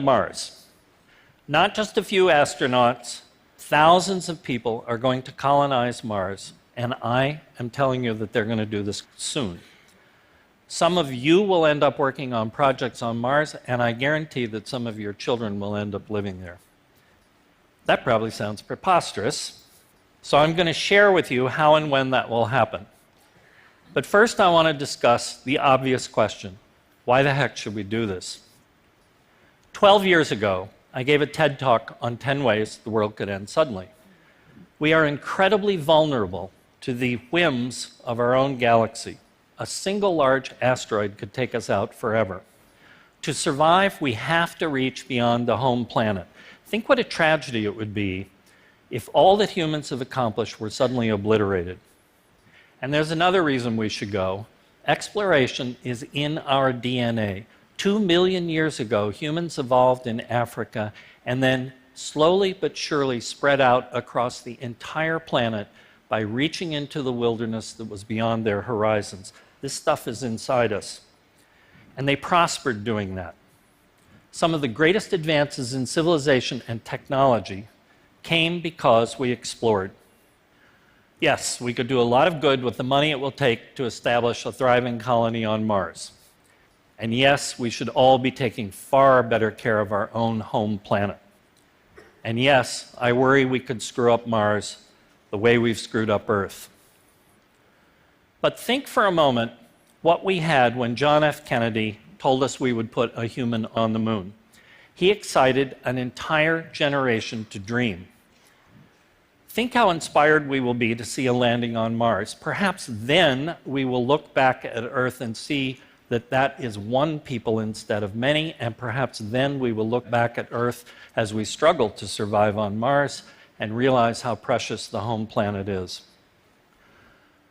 Mars. Not just a few astronauts, thousands of people are going to colonize Mars, and I am telling you that they're going to do this soon. Some of you will end up working on projects on Mars, and I guarantee that some of your children will end up living there. That probably sounds preposterous, so I'm going to share with you how and when that will happen. But first, I want to discuss the obvious question: why the heck should we do this? 12 years ago, I gave a TED Talk on 10 ways the world could end suddenly. We are incredibly vulnerable to the whims of our own galaxy. A single large asteroid could take us out forever. To survive, we have to reach beyond the home planet. Think what a tragedy it would be if all that humans have accomplished were suddenly obliterated. And there's another reason we should go. Exploration is in our DNA. 2 million years ago, humans evolved in Africa and then slowly but surely spread out across the entire planet by reaching into the wilderness that was beyond their horizons. This stuff is inside us. And they prospered doing that. Some of the greatest advances in civilization and technology came because we explored. Yes, we could do a lot of good with the money it will take to establish a thriving colony on Mars. And yes, we should all be taking far better care of our own home planet. And yes, I worry we could screw up Mars the way we've screwed up Earth. But think for a moment what we had when John F. Kennedy told us we would put a human on the moon. He excited an entire generation to dream. Think how inspired we will be to see a landing on Mars. Perhaps then we will look back at Earth and see that that is one people instead of many, and perhaps then we will look back at Earth as we struggle to survive on Mars and realize how precious the home planet is.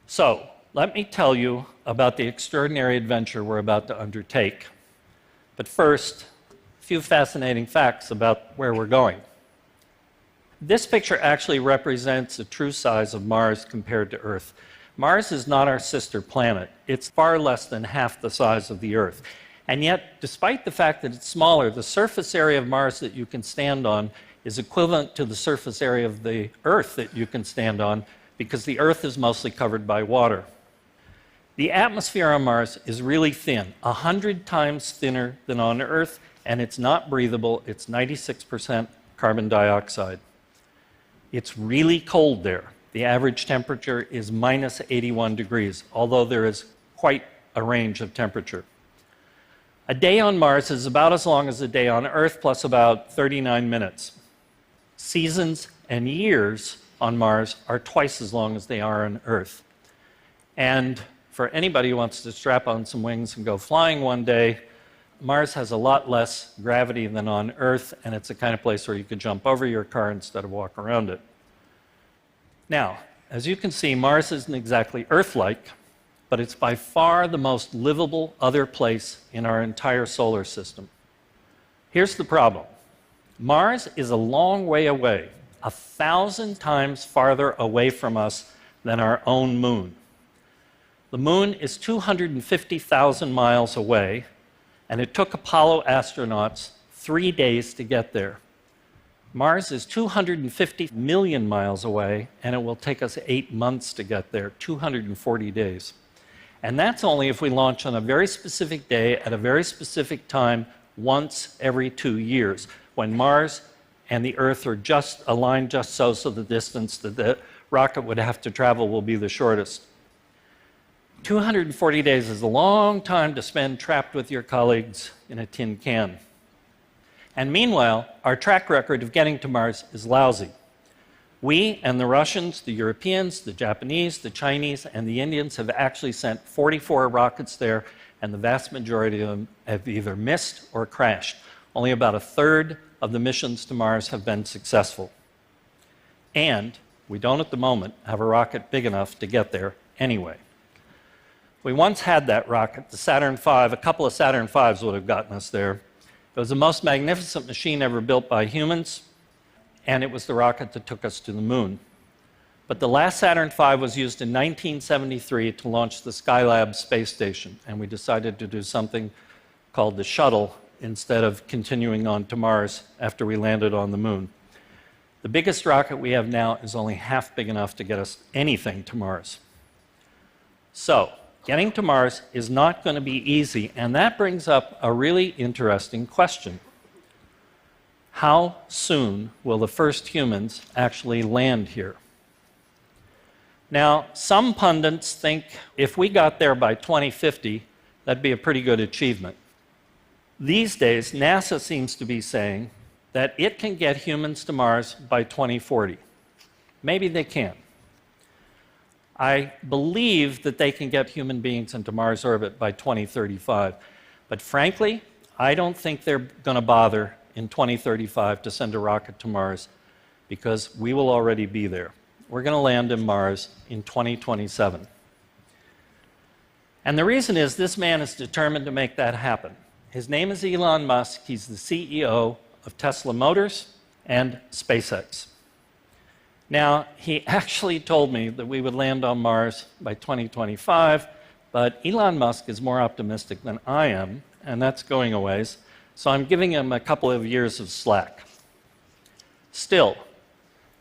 So, let me tell you about the extraordinary adventure we're about to undertake. But first, a few fascinating facts about where we're going. This picture actually represents the true size of Mars compared to Earth. Mars is not our sister planet. It's far less than half the size of the Earth. And yet, despite the fact that it's smaller, the surface area of Mars that you can stand on is equivalent to the surface area of the Earth that you can stand on, because the Earth is mostly covered by water. The atmosphere on Mars is really thin, 100 times thinner than on Earth, and it's not breathable. It's 96% carbon dioxide. It's really cold there. The average temperature is minus 81 degrees, although there is quite a range of temperature. A day on Mars is about as long as a day on Earth, plus about 39 minutes. Seasons and years on Mars are twice as long as they are on Earth. And for anybody who wants to strap on some wings and go flying one day, Mars has a lot less gravity than on Earth, and it's the kind of place where you could jump over your car instead of walk around it. Now, as you can see, Mars isn't exactly Earth-like, but it's by far the most livable other place in our entire solar system. Here's the problem. Mars is a long way away, 1,000 times farther away from us than our own moon. The moon is 250,000 miles away, and it took Apollo astronauts 3 days to get there. Mars is 250 million miles away, and it will take us 8 months to get there, 240 days. And that's only if we launch on a very specific day at a very specific time once every 2 years, when Mars and the Earth are just aligned just so the distance that the rocket would have to travel will be the shortest. 240 days is a long time to spend trapped with your colleagues in a tin can. And meanwhile, our track record of getting to Mars is lousy. We and the Russians, the Europeans, the Japanese, the Chinese, and the Indians have actually sent 44 rockets there, and the vast majority of them have either missed or crashed. Only about a third of the missions to Mars have been successful. And we don't at the moment have a rocket big enough to get there anyway. We once had that rocket, the Saturn V. A couple of Saturn Vs would have gotten us there. It was the most magnificent machine ever built by humans, and it was the rocket that took us to the moon. But the last Saturn V was used in 1973 to launch the Skylab space station, and we decided to do something called the shuttle instead of continuing on to Mars after we landed on the moon. The biggest rocket we have now is only half big enough to get us anything to Mars. So, getting to Mars is not going to be easy, and that brings up a really interesting question. How soon will the first humans actually land here? Now, some pundits think if we got there by 2050, that'd be a pretty good achievement. These days, NASA seems to be saying that it can get humans to Mars by 2040. Maybe they can. I believe that they can get human beings into Mars orbit by 2035. But frankly, I don't think they're going to bother in 2035 to send a rocket to Mars because we will already be there. We're going to land in Mars in 2027. And the reason is this man is determined to make that happen. His name is Elon Musk. He's the CEO of Tesla Motors and SpaceX. Now, he actually told me that we would land on Mars by 2025, but Elon Musk is more optimistic than I am, and that's going a ways, so I'm giving him a couple of years of slack. Still,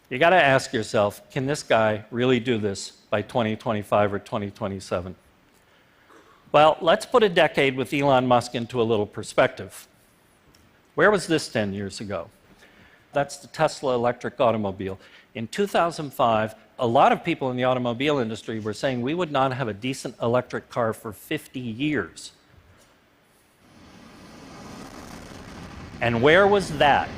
you got to ask yourself, can this guy really do this by 2025 or 2027? Well, let's put a decade with Elon Musk into a little perspective. Where was this 10 years ago? That's the Tesla electric automobile. In 2005, a lot of people in the automobile industry were saying we would not have a decent electric car for 50 years. And where was that?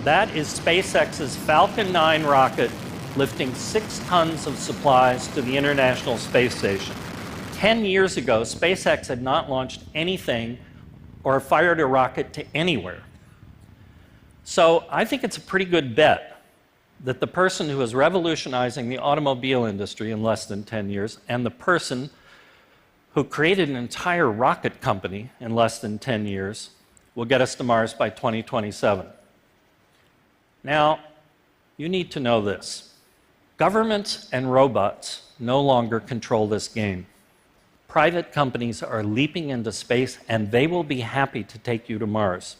That is SpaceX's Falcon 9 rocket lifting 6 tons of supplies to the International Space Station. 10 years ago, SpaceX had not launched anything or fired a rocket to anywhere. So I think it's a pretty good bet that the person who is revolutionizing the automobile industry in less than 10 years and the person who created an entire rocket company in less than 10 years will get us to Mars by 2027. Now, you need to know this. Governments and robots no longer control this game. Private companies are leaping into space, and they will be happy to take you to Mars.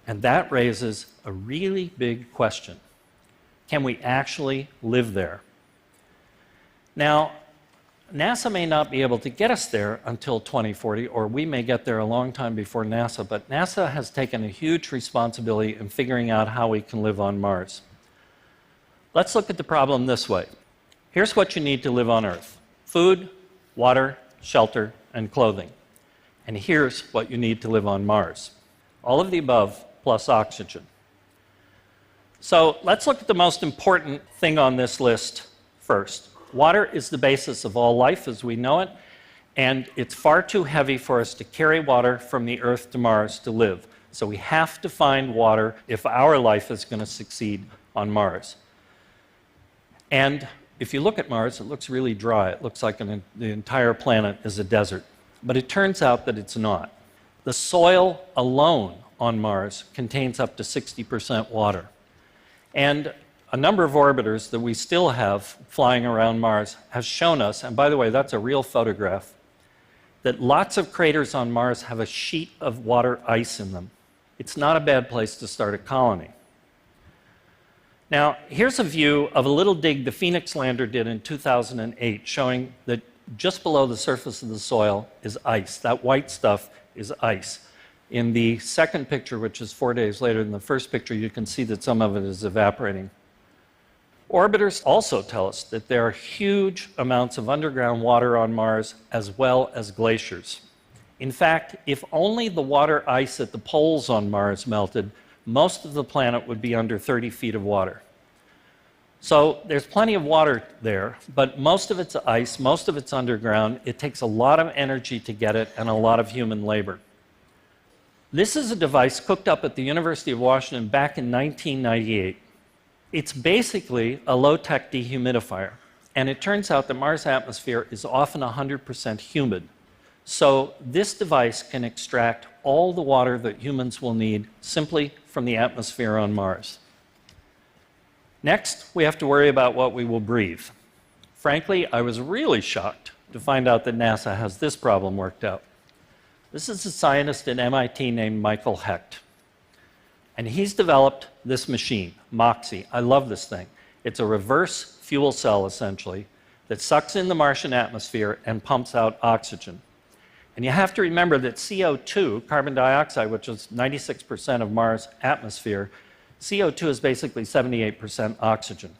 And that raises a really big question. Can we actually live there? Now, NASA may not be able to get us there until 2040, or we may get there a long time before NASA, but NASA has taken a huge responsibility in figuring out how we can live on Mars. Let's look at the problem this way. Here's what you need to live on Earth: food, water, shelter, and clothing. And here's what you need to live on Mars: all of the above plus oxygen. So let's look at the most important thing on this list first. Water is the basis of all life as we know it, and it's far too heavy for us to carry water from the Earth to Mars to live. So we have to find water if our life is going to succeed on Mars. And if you look at Mars, it looks really dry. It looks like the entire planet is a desert. But it turns out that it's not. The soil alone on Mars contains up to 60% water. And a number of orbiters that we still have flying around Mars have shown us, and by the way, that's a real photograph, that lots of craters on Mars have a sheet of water ice in them. It's not a bad place to start a colony. Now, here's a view of a little dig the Phoenix lander did in 2008, showing that just below the surface of the soil is ice. That white stuff is ice. In the second picture, which is 4 days later than the first picture, you can see that some of it is evaporating. Orbiters also tell us that there are huge amounts of underground water on Mars, as well as glaciers. In fact, if only the water ice at the poles on Mars melted, most of the planet would be under 30 feet of water. So there's plenty of water there, but most of it's ice, most of it's underground. It takes a lot of energy to get it and a lot of human labor. This is a device cooked up at the University of Washington back in 1998. It's basically a low-tech dehumidifier, and it turns out that Mars' atmosphere is often 100% humid. So this device can extract all the water that humans will need simply from the atmosphere on Mars. Next, we have to worry about what we will breathe. Frankly, I was really shocked to find out that NASA has this problem worked out. This is a scientist at MIT named Michael Hecht. And he's developed this machine, MOXIE. I love this thing. It's a reverse fuel cell, essentially, that sucks in the Martian atmosphere and pumps out oxygen. And you have to remember that CO2, carbon dioxide, which is 96% of Mars' atmosphere, CO2 is basically 78% oxygen.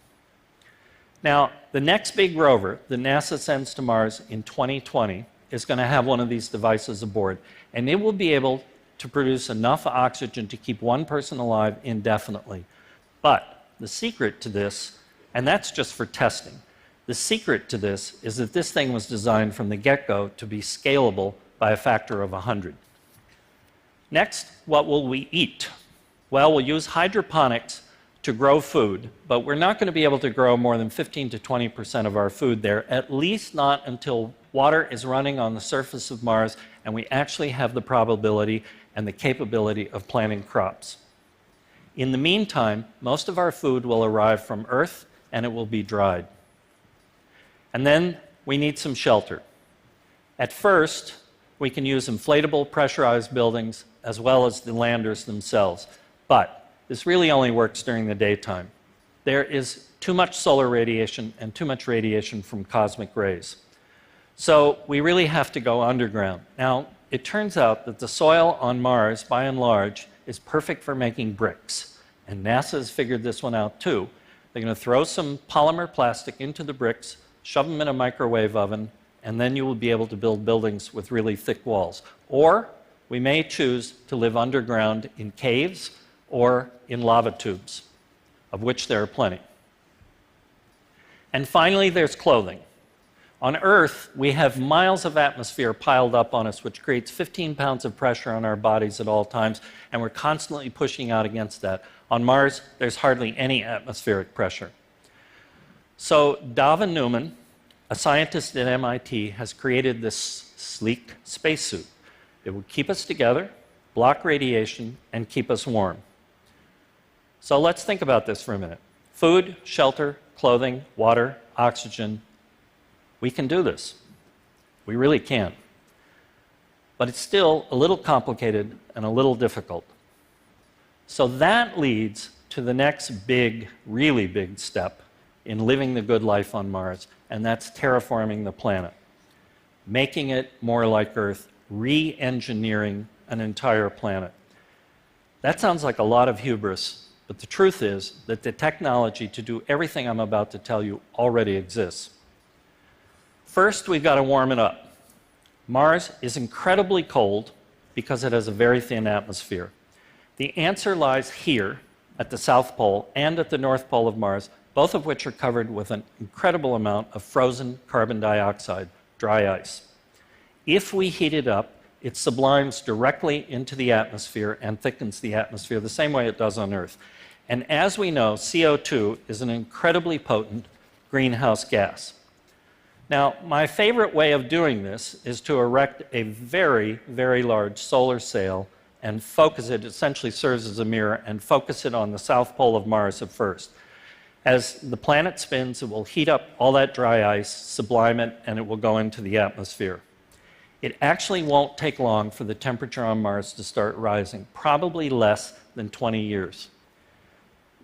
Now, the next big rover that NASA sends to Mars in 2020 is going to have one of these devices aboard, and it will be able to produce enough oxygen to keep one person alive indefinitely. But the secret to this, and that's just for testing, the secret to this is that this thing was designed from the get-go to be scalable by a factor of 100. Next, what will we eat? Well, we'll use hydroponics to grow food, but we're not going to be able to grow more than 15 to 20% of our food there, at least not until water is running on the surface of Mars and we actually have the probability and the capability of planting crops. In the meantime, most of our food will arrive from Earth and it will be dried. And then we need some shelter. At first, we can use inflatable pressurized buildings as well as the landers themselves, but this really only works during the daytime. There is too much solar radiation and too much radiation from cosmic rays. So we really have to go underground. Now, it turns out that the soil on Mars, by and large, is perfect for making bricks. And NASA has figured this one out too. They're going to throw some polymer plastic into the bricks, shove them in a microwave oven, and then you will be able to build buildings with really thick walls. Or we may choose to live underground in caves or in lava tubes, of which there are plenty. And finally, there's clothing. On Earth, we have miles of atmosphere piled up on us, which creates 15 pounds of pressure on our bodies at all times, and we're constantly pushing out against that. On Mars, there's hardly any atmospheric pressure. So Davin Newman, a scientist at MIT, has created this sleek spacesuit. It will keep us together, block radiation, and keep us warm. So let's think about this for a minute. Food, shelter, clothing, water, oxygen. We can do this. We really can. But it's still a little complicated and a little difficult. So that leads to the next big, really big step in living the good life on Mars, and that's terraforming the planet, making it more like Earth, re-engineering an entire planet. That sounds like a lot of hubris, but the truth is that the technology to do everything I'm about to tell you already exists. First, we've got to warm it up. Mars is incredibly cold because it has a very thin atmosphere. The answer lies here at the South Pole and at the North Pole of Mars, both of which are covered with an incredible amount of frozen carbon dioxide, dry ice. If we heat it up, it sublimes directly into the atmosphere and thickens the atmosphere the same way it does on Earth. And as we know, CO2 is an incredibly potent greenhouse gas. Now, my favorite way of doing this is to erect a very, very large solar sail and focus it, essentially serves as a mirror, and focus it on the South Pole of Mars at first. As the planet spins, it will heat up all that dry ice, sublime it, and it will go into the atmosphere. It actually won't take long for the temperature on Mars to start rising, probably less than 20 years.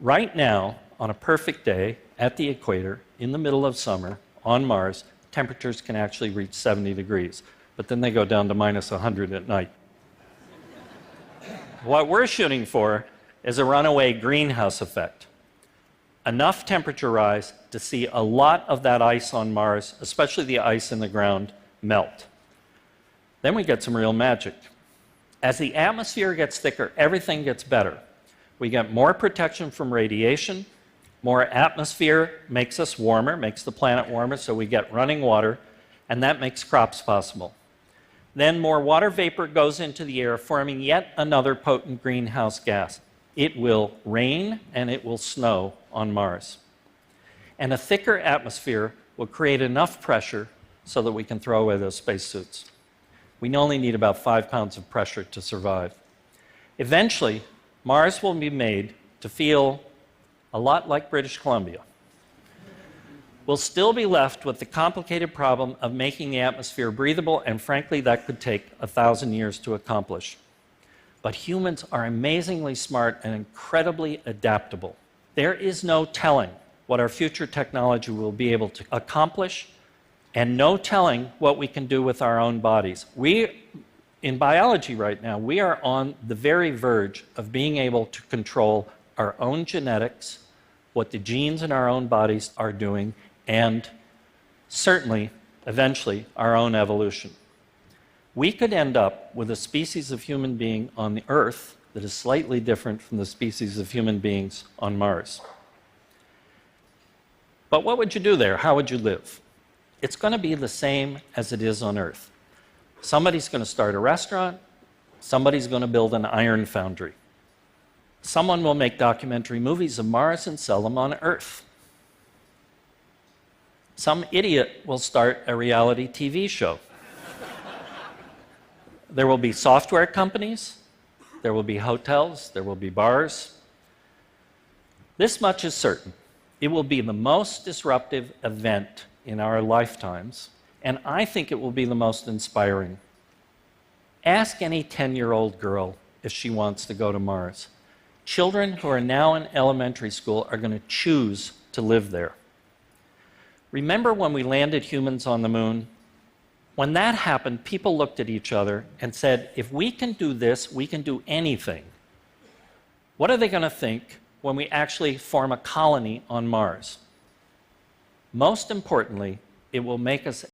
Right now, on a perfect day, at the equator, in the middle of summer, on Mars, temperatures can actually reach 70 degrees, but then they go down to minus 100 at night. What we're shooting for is a runaway greenhouse effect. Enough temperature rise to see a lot of that ice on Mars, especially the ice in the ground, melt. Then we get some real magic. As the atmosphere gets thicker, everything gets better. We get more protection from radiation, more atmosphere makes us warmer, makes the planet warmer, so we get running water, and that makes crops possible. Then more water vapor goes into the air, forming yet another potent greenhouse gas. It will rain and it will snow on Mars. And a thicker atmosphere will create enough pressure so that we can throw away those spacesuits. We only need about 5 pounds of pressure to survive. Eventually, Mars will be made to feel a lot like British Columbia. we'll still be left with the complicated problem of making the atmosphere breathable, and frankly, that could take 1,000 years to accomplish. But humans are amazingly smart and incredibly adaptable. There is no telling what our future technology will be able to accomplish, and no telling what we can do with our own bodies. In biology right now, we are on the very verge of being able to control our own genetics, what the genes in our own bodies are doing, and certainly, eventually, our own evolution. We could end up with a species of human being on the Earth that is slightly different from the species of human beings on Mars. But what would you do there? How would you live? It's going to be the same as it is on Earth. Somebody's going to start a restaurant. Somebody's going to build an iron foundry. Someone will make documentary movies of Mars and sell them on Earth. Some idiot will start a reality TV show. There will be software companies. There will be hotels. There will be bars. This much is certain. It will be the most disruptive event in our lifetimes, and I think it will be the most inspiring. Ask any 10-year-old girl if she wants to go to Mars. Children who are now in elementary school are going to choose to live there. Remember when we landed humans on the moon? When that happened, people looked at each other and said, if we can do this, we can do anything. What are they going to think when we actually form a colony on Mars? Most importantly, it will make us